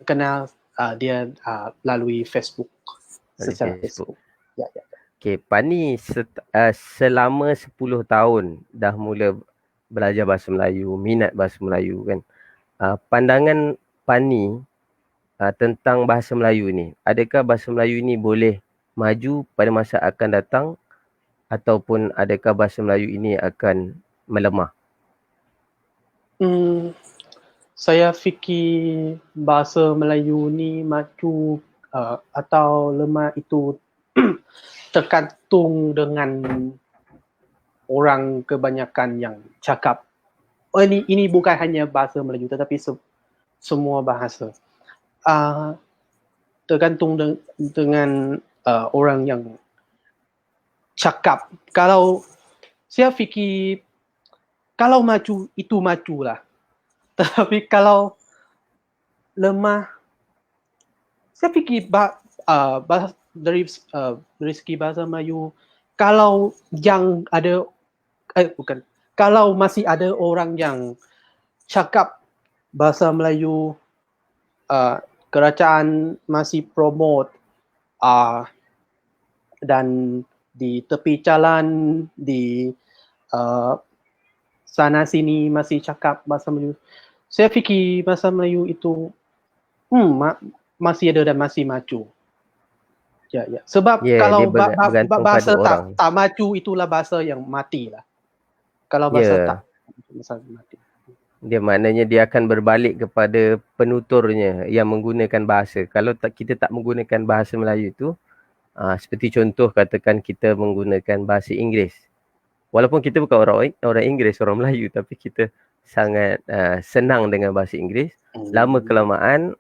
kenal dia lalui Facebook, Dari secara Facebook. Facebook. Ya, ya. Okey, Pani selama 10 tahun dah mula belajar bahasa Melayu, minat bahasa Melayu kan. Pandangan Pani tentang bahasa Melayu ni, adakah bahasa Melayu ni boleh maju pada masa akan datang ataupun adakah bahasa Melayu ini akan melemah? Saya fikir bahasa Melayu ni maju atau lemah itu tergantung dengan orang kebanyakan yang cakap. Ini bukan hanya bahasa Melayu tetapi semua bahasa. Tergantung dengan orang yang cakap. Kalau saya fikir kalau maju itu majulah. Tetapi kalau lemah, saya fikir dari segi bahasa Melayu, kalau yang ada kalau masih ada orang yang cakap bahasa Melayu, kerajaan masih promote dan di tepi jalan, di sana sini masih cakap bahasa Melayu. Saya fikir bahasa Melayu itu masih ada dan masih maju. Ya. Sebab kalau bahasa tak maju itulah bahasa yang mati lah. Kalau bahasa tak mati. Dia maknanya dia akan berbalik kepada penuturnya yang menggunakan bahasa. Kalau kita tak menggunakan bahasa Melayu itu, seperti contoh katakan kita menggunakan bahasa Inggeris. Walaupun kita bukan orang Inggeris, orang Melayu, tapi kita sangat senang dengan bahasa Inggeris. Lama kelamaan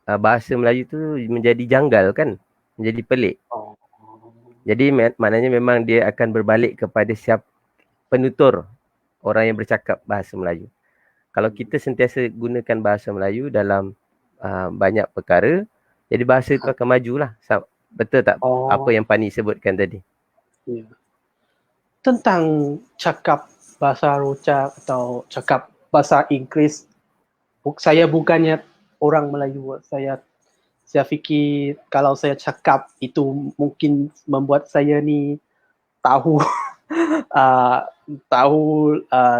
bahasa Melayu tu menjadi janggal kan, menjadi pelik. Jadi maknanya memang dia akan berbalik kepada penutur orang yang bercakap bahasa Melayu. Kalau kita sentiasa gunakan bahasa Melayu dalam banyak perkara, jadi bahasa itu akan majulah. Betul tak apa yang Pani sebutkan tadi? Ya. Tentang cakap bahasa rojak atau cakap bahasa Inggeris, saya bukannya orang Melayu. Saya fikir kalau saya cakap itu mungkin membuat saya ni tahu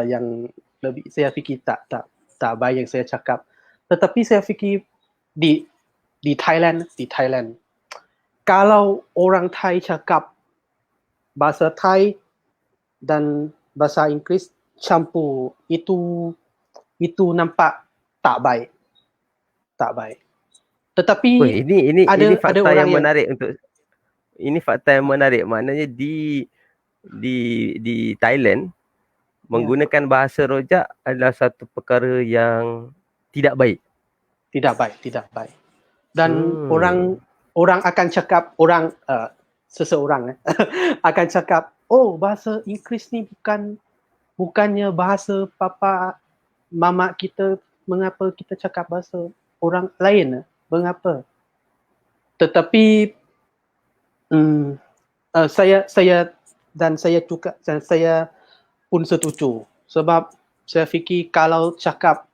yang lebih, saya fikir tak baik yang saya cakap. Tetapi saya fikir di Thailand, kalau orang Thai cakap bahasa Thai dan bahasa Inggeris campur, itu nampak tak baik. Tetapi ini fakta ada yang menarik untuk ini fakta yang menarik. Maknanya di Thailand menggunakan bahasa rojak adalah satu perkara yang tidak baik. Tidak baik. Dan orang akan cakap, seseorang akan cakap, bahasa Inggeris ni bukannya bahasa papa mama kita, mengapa kita cakap bahasa orang lain? Mengapa? Tetapi saya pun setuju, sebab saya fikir kalau cakap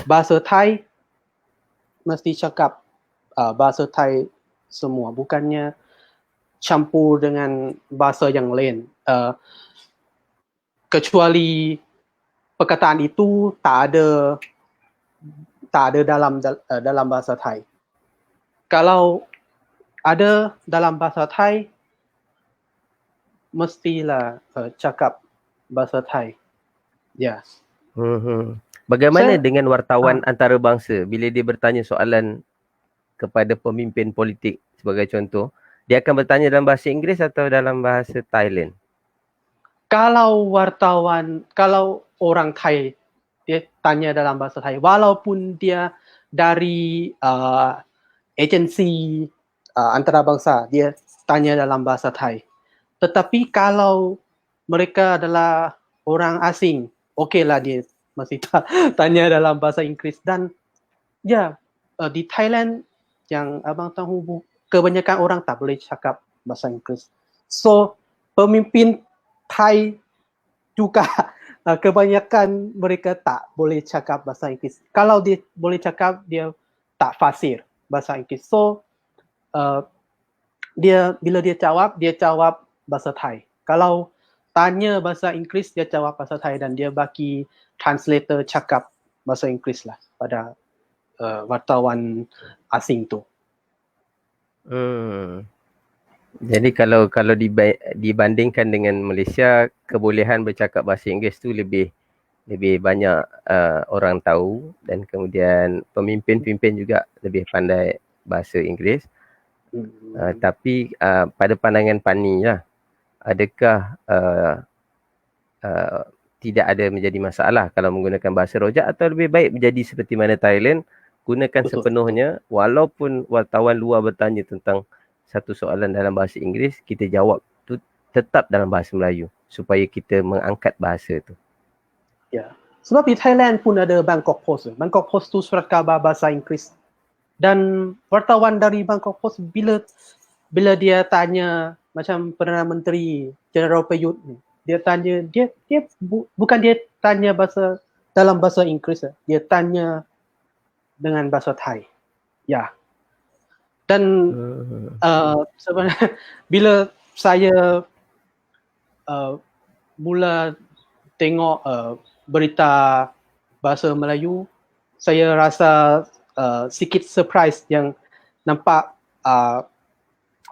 bahasa Thai mesti cakap bahasa Thai semua, bukannya campur dengan bahasa yang lain. Kecuali perkataan itu tak ada dalam bahasa Thai. Kalau ada dalam bahasa Thai, mestilah cakap bahasa Thai. Ya. Bagaimana dengan wartawan antarabangsa bila dia bertanya soalan kepada pemimpin politik sebagai contoh, dia akan bertanya dalam bahasa Inggeris atau dalam bahasa Thailand? Kalau orang Thai, dia tanya dalam bahasa Thai, walaupun dia dari agensi antarabangsa, dia tanya dalam bahasa Thai. Tetapi kalau mereka adalah orang asing, okeylah dia masih tanya dalam bahasa Inggeris. Dan di Thailand, yang abang tahu, kebanyakan orang tak boleh cakap bahasa Inggeris. So pemimpin Thai juga kebanyakan mereka tak boleh cakap bahasa Inggeris. Kalau dia boleh cakap, dia tak fasir bahasa Inggeris. So bila dia jawab bahasa Thai. Kalau tanya bahasa Inggeris, dia jawab bahasa Thai dan dia bagi translator cakap bahasa Inggeris lah pada wartawan asing tu. Jadi kalau dibandingkan dengan Malaysia, kebolehan bercakap bahasa Inggeris tu lebih banyak orang tahu, dan kemudian pemimpin-pemimpin juga lebih pandai bahasa Inggeris. Tapi pada pandangan Pani lah, adakah tidak ada menjadi masalah kalau menggunakan bahasa rojak, atau lebih baik menjadi seperti mana Thailand, gunakan sepenuhnya, walaupun wartawan luar bertanya tentang satu soalan dalam bahasa Inggeris, kita jawab tu tetap dalam bahasa Melayu supaya kita mengangkat bahasa tu. Ya. Sebab di Thailand pun ada Bangkok Post. Bangkok Post tu surat khabar bahasa Inggeris. Dan wartawan dari Bangkok Post bila dia tanya macam Perdana Menteri General Prayut ni, dia tanya bukan dia tanya dalam bahasa Inggeris, dia tanya dengan bahasa Thai. Ya. Dan sebenarnya bila saya mula tengok berita bahasa Melayu, saya rasa sikit surprise yang nampak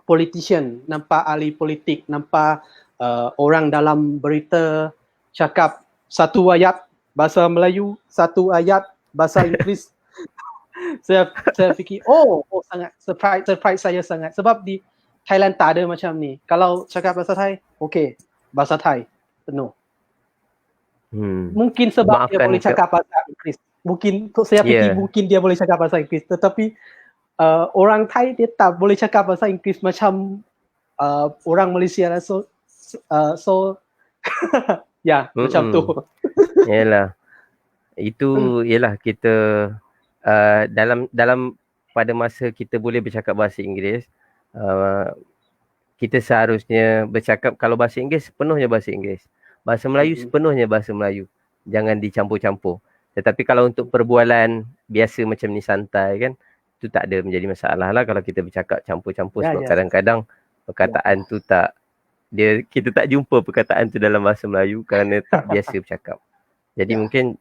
politician, nampak ahli politik, nampak orang dalam berita cakap satu ayat bahasa Melayu, satu ayat bahasa Inggeris. saya fikir sangat surprise saya sangat, sebab di Thailand tak ada macam ni. Kalau cakap bahasa Thai, okey, bahasa Thai penuh. Mungkin sebab dia boleh cakap bahasa Inggeris. Mungkin saya fikir mungkin dia boleh cakap bahasa Inggeris, tetapi orang Thai dia tak boleh cakap bahasa Inggeris macam orang Malaysia lah. So ya, macam tu. Yalah. Itu ialah kita dalam pada masa kita boleh bercakap bahasa Inggeris, kita seharusnya bercakap, kalau bahasa Inggeris sepenuhnya bahasa Inggeris, bahasa Melayu sepenuhnya bahasa Melayu. Jangan dicampur-campur. Tetapi kalau untuk perbualan biasa macam ni, santai kan, tu tak ada menjadi masalah lah kalau kita bercakap campur-campur, sebab kadang-kadang perkataan tu kita tak jumpa perkataan tu dalam bahasa Melayu kerana tak biasa bercakap. Jadi mungkin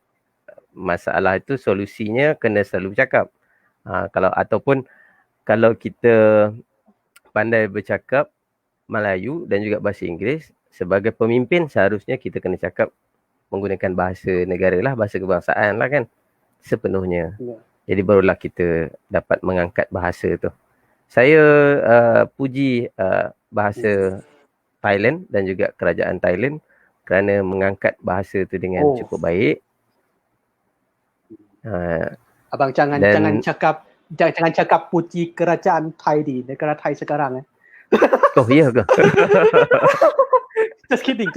masalah itu solusinya kena selalu bercakap. Kalau kita pandai bercakap Melayu dan juga bahasa Inggeris, sebagai pemimpin seharusnya kita kena cakap menggunakan bahasa negara lah, bahasa kebangsaan lah kan, sepenuhnya. Jadi barulah kita dapat mengangkat bahasa tu. Saya puji bahasa Thailand dan juga kerajaan Thailand kerana mengangkat bahasa tu dengan cukup baik. Abang jangan cakap puji kerajaan Thai di negara Thai sekarang. Oh iya ke? Just kidding.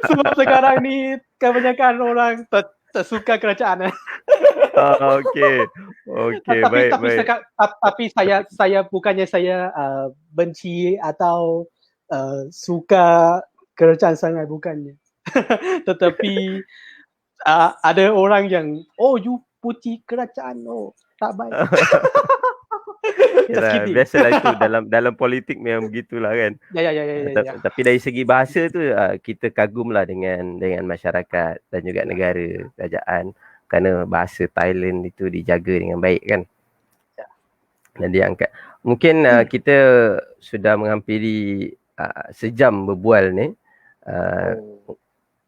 Sebab sekarang ni kebanyakan orang tak suka kerajaan. Okey, baik. Tapi saya bukannya saya benci atau suka kerajaan sangat, bukannya. Tetapi ada orang yang you puji kerajaan, tak baik. Biasalah itu dalam politik memang begitulah kan. Ya. Tapi dari segi bahasa tu kita kagumlah dengan masyarakat dan juga negara, kerajaan, kerana bahasa Thailand itu dijaga dengan baik kan. Dan diangkat. Mungkin kita sudah menghampiri sejam berbual ni.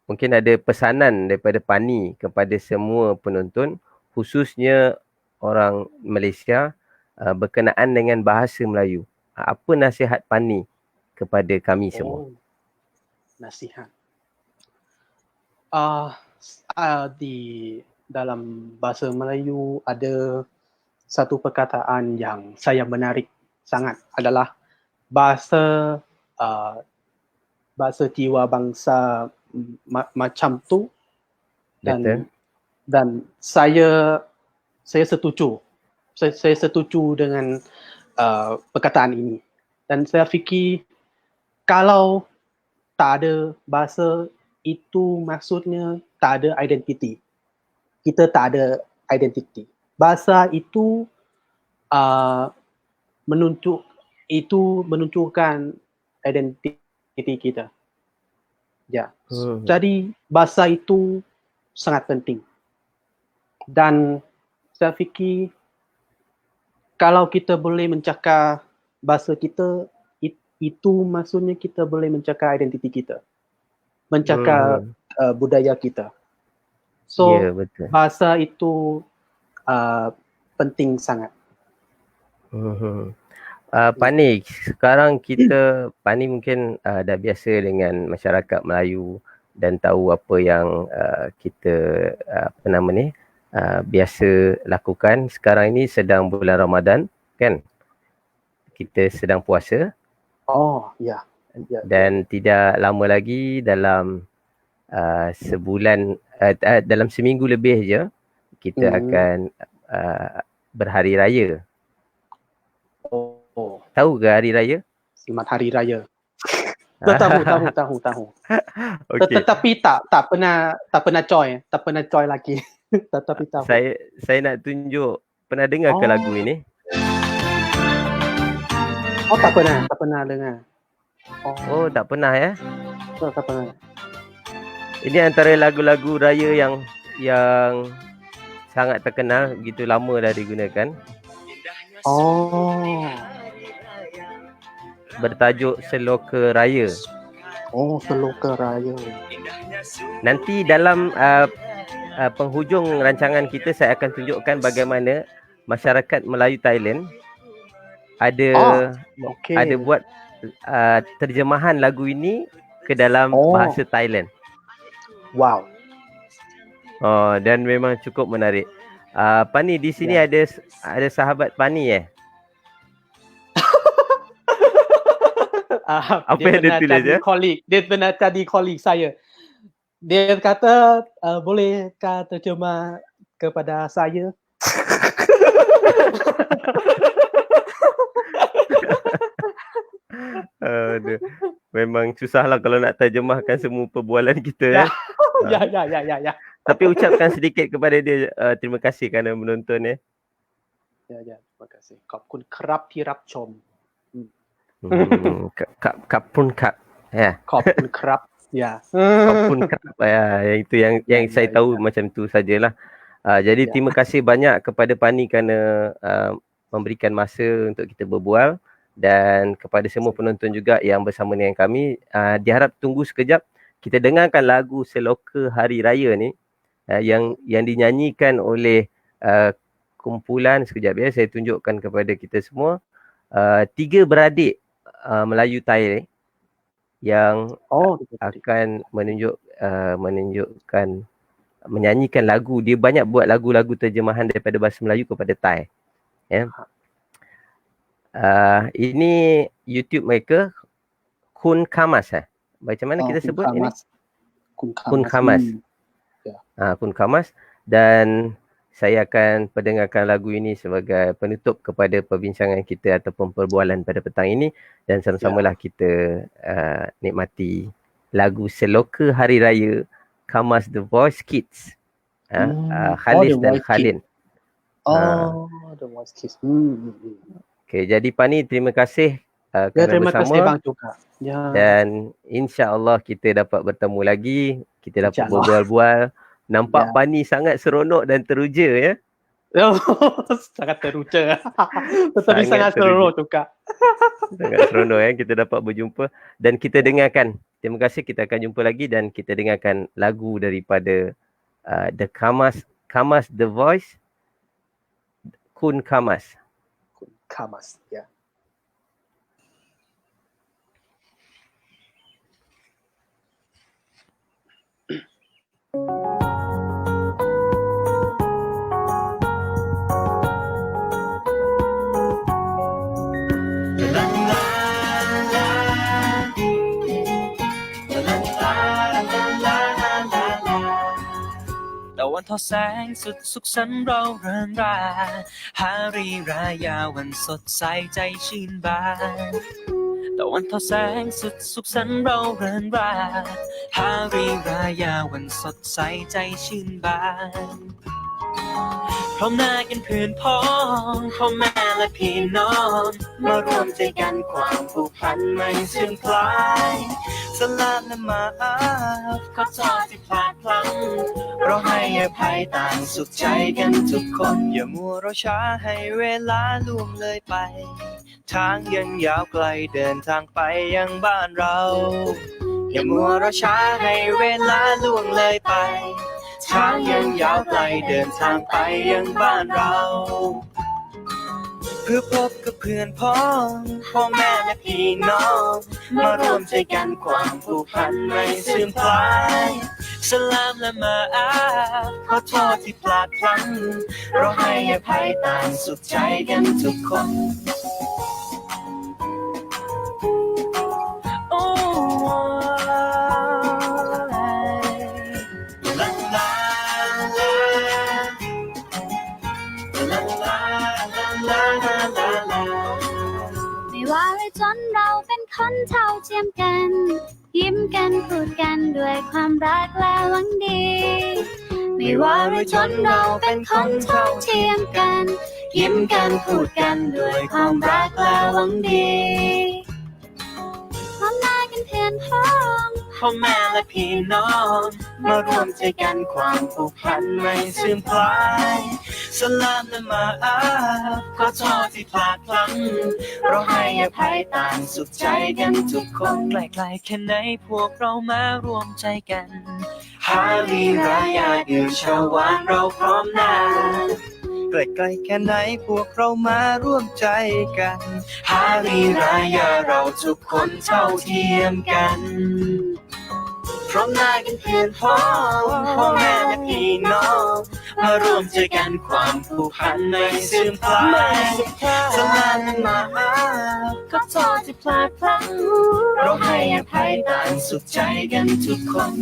Mungkin ada pesanan daripada Pani kepada semua penonton, khususnya orang Malaysia, berkenaan dengan bahasa Melayu. Apa nasihat Pani kepada kami semua? Nasihat. Di dalam bahasa Melayu ada satu perkataan yang saya menarik sangat, adalah bahasa jiwa bangsa macam tu, dan saya setuju. Saya setuju dengan perkataan ini, dan saya fikir kalau tak ada bahasa itu maksudnya tak ada identiti. Kita tak ada identiti. Bahasa itu menunjukkan identiti kita. Ya. Jadi bahasa itu sangat penting. Dan saya fikir kalau kita boleh mencakap bahasa kita, itu maksudnya kita boleh mencakap identiti kita, mencakap budaya kita. So betul. bahasa itu penting sangat. Pani, sekarang kita Pani mungkin dah biasa dengan masyarakat Melayu dan tahu apa yang kita biasa lakukan. Sekarang ini sedang bulan Ramadan, kan? Kita sedang puasa. Ya. Dan tidak lama lagi dalam sebulan, dalam seminggu lebih je kita akan berhari raya. Tahu ke hari raya? Selamat Hari Raya. Tahu. Okay. Tetapi tak pernah join lagi. Tetapi tahu. Saya nak tunjuk. Pernah dengar ke lagu ini? Tak pernah dengar. Tak pernah ya? Tak pernah. Ini antara lagu-lagu raya yang sangat terkenal, begitu lama dah digunakan. Bertajuk Seloka Raya. Seloka Raya. Nanti dalam penghujung rancangan kita, saya akan tunjukkan bagaimana masyarakat Melayu Thailand ada buat terjemahan lagu ini ke dalam bahasa Thailand. Wow. Dan memang cukup menarik. Pani, di sini ada sahabat Pani apa yang dia tulis ya? Dia pernah jadi kolik saya. Dia kata bolehkah terjemah kepada saya? Memang susahlah kalau nak terjemahkan semua perbualan kita Ya. Tapi ucapkan sedikit kepada dia, terima kasih kerana menonton Ya, terima kasih. Khop kun krapที่รับชม. Kapun kap. Ya. Khop kun krap. Ya. Kapun kap. Ya, itu yang saya tahu macam tu sajalah. Jadi terima kasih banyak kepada Pani kerana memberikan masa untuk kita berbual, dan kepada semua penonton juga yang bersama dengan kami. Diharap tunggu sekejap, kita dengarkan lagu Seloka Hari Raya ni yang dinyanyikan oleh kumpulan, sekejap ya saya tunjukkan kepada kita semua, 3 beradik Melayu Thai yang akan menyanyikan lagu. Dia banyak buat lagu-lagu terjemahan daripada bahasa Melayu kepada Thai. Ya. Ini YouTube mereka, Kun Kamas. Macam mana kita sebut ini? Kun Kamas. Kun Kamas. Dan saya akan perdengarkan lagu ini sebagai penutup kepada perbincangan kita ataupun perbualan pada petang ini, dan sama-samalah kita nikmati lagu Seloka Hari Raya Kamas The Voice Kids. Halis dan Khalin. The Voice Kids. Okay, jadi Pani, terima kasih kerana terima bersama. Kasih Bang juga. Dan insya-Allah kita dapat bertemu lagi, kita dapat berbual-bual. Nampak Pani sangat seronok dan teruja ya. Sangat teruja. Tetapi sangat seronok juga. Sangat seronok ya kita dapat berjumpa dan kita dengarkan. Terima kasih, kita akan jumpa lagi dan kita dengarkan lagu daripada The Kamas The Voice, Kun Kamas. Kun Kamas, ya.วันทอแสงสุดสุขสันต์เราเริงราหารีรายาวันสดใสใจชื่นบานตะวันทอแสงสุดสุขสันต์เราเริงราหารีรายาวันสดใสใจชื่นบาน พร้อมหน้ากันเพื่อนพ้องพ่อแม่และพี่น้องมารวมใจกันความผูกพันไม่เสื่อมคลายสลามและมาอาฟขอโทษที่พลาดพลั้งเราให้อภัยต่างสุขใจกันทุกคนอย่ามัวรอช้าให้เวลาล่วงเลยไปทางยังยาวไกลเดินทางไปยังบ้านเราอย่ามัวรอช้าให้เวลาล่วงเลยไปทางยังยาวไกลเดินทางไปยังบ้านเราเพื่อพบกับเพื่อนพ้องพ่อแม่และพี่น้องมารวมใจกันความผูกพันไม่เสื่อมคลายสลามและมาอาฟขอโทษที่พลาดพลั้งเราให้อภัยต่างสุขใจกันทุกคนโอ้ลาลาลาลาลาลาลา ไม่ว่าไว้จนเราเป็นคนเท่าเทียมกัน ยิ้มกันพูดกันด้วยความรักและหวังดี ไม่ว่าไว้จนเราเป็นคนเท่าเทียมกัน ยิ้มกันพูดกันด้วยความรักและหวังดีพร้อมหน้ากันเพื่อนพ้อง พ่อแม่และพี่น้องมารวมใจกันความผูกพันไม่เสื่อมคลายสลามและมาอาฟขอโทษที่พลาดพลั้งเราให้อภัยต่างสุขใจกันทุกคนไกลๆแค่ไหนพวกเรามารวมใจกันฮาลีรายาเดือชาวานเราพร้อมหน้าไกลๆแค่ไหนพวกเรามาร่วมใจกันฮาลีรายาเราทุกคนเท่าเทียมกันพร้อมหน้ากันเพื่อนพ้องพ่อแม่และพี่น้องมารวมใจกันความผูกพันไม่เสื่อมคลายสลามมาอาฟขอโทษที่พลาดพลั้งเราให้อภัยต่างสุขใจกันทุกคน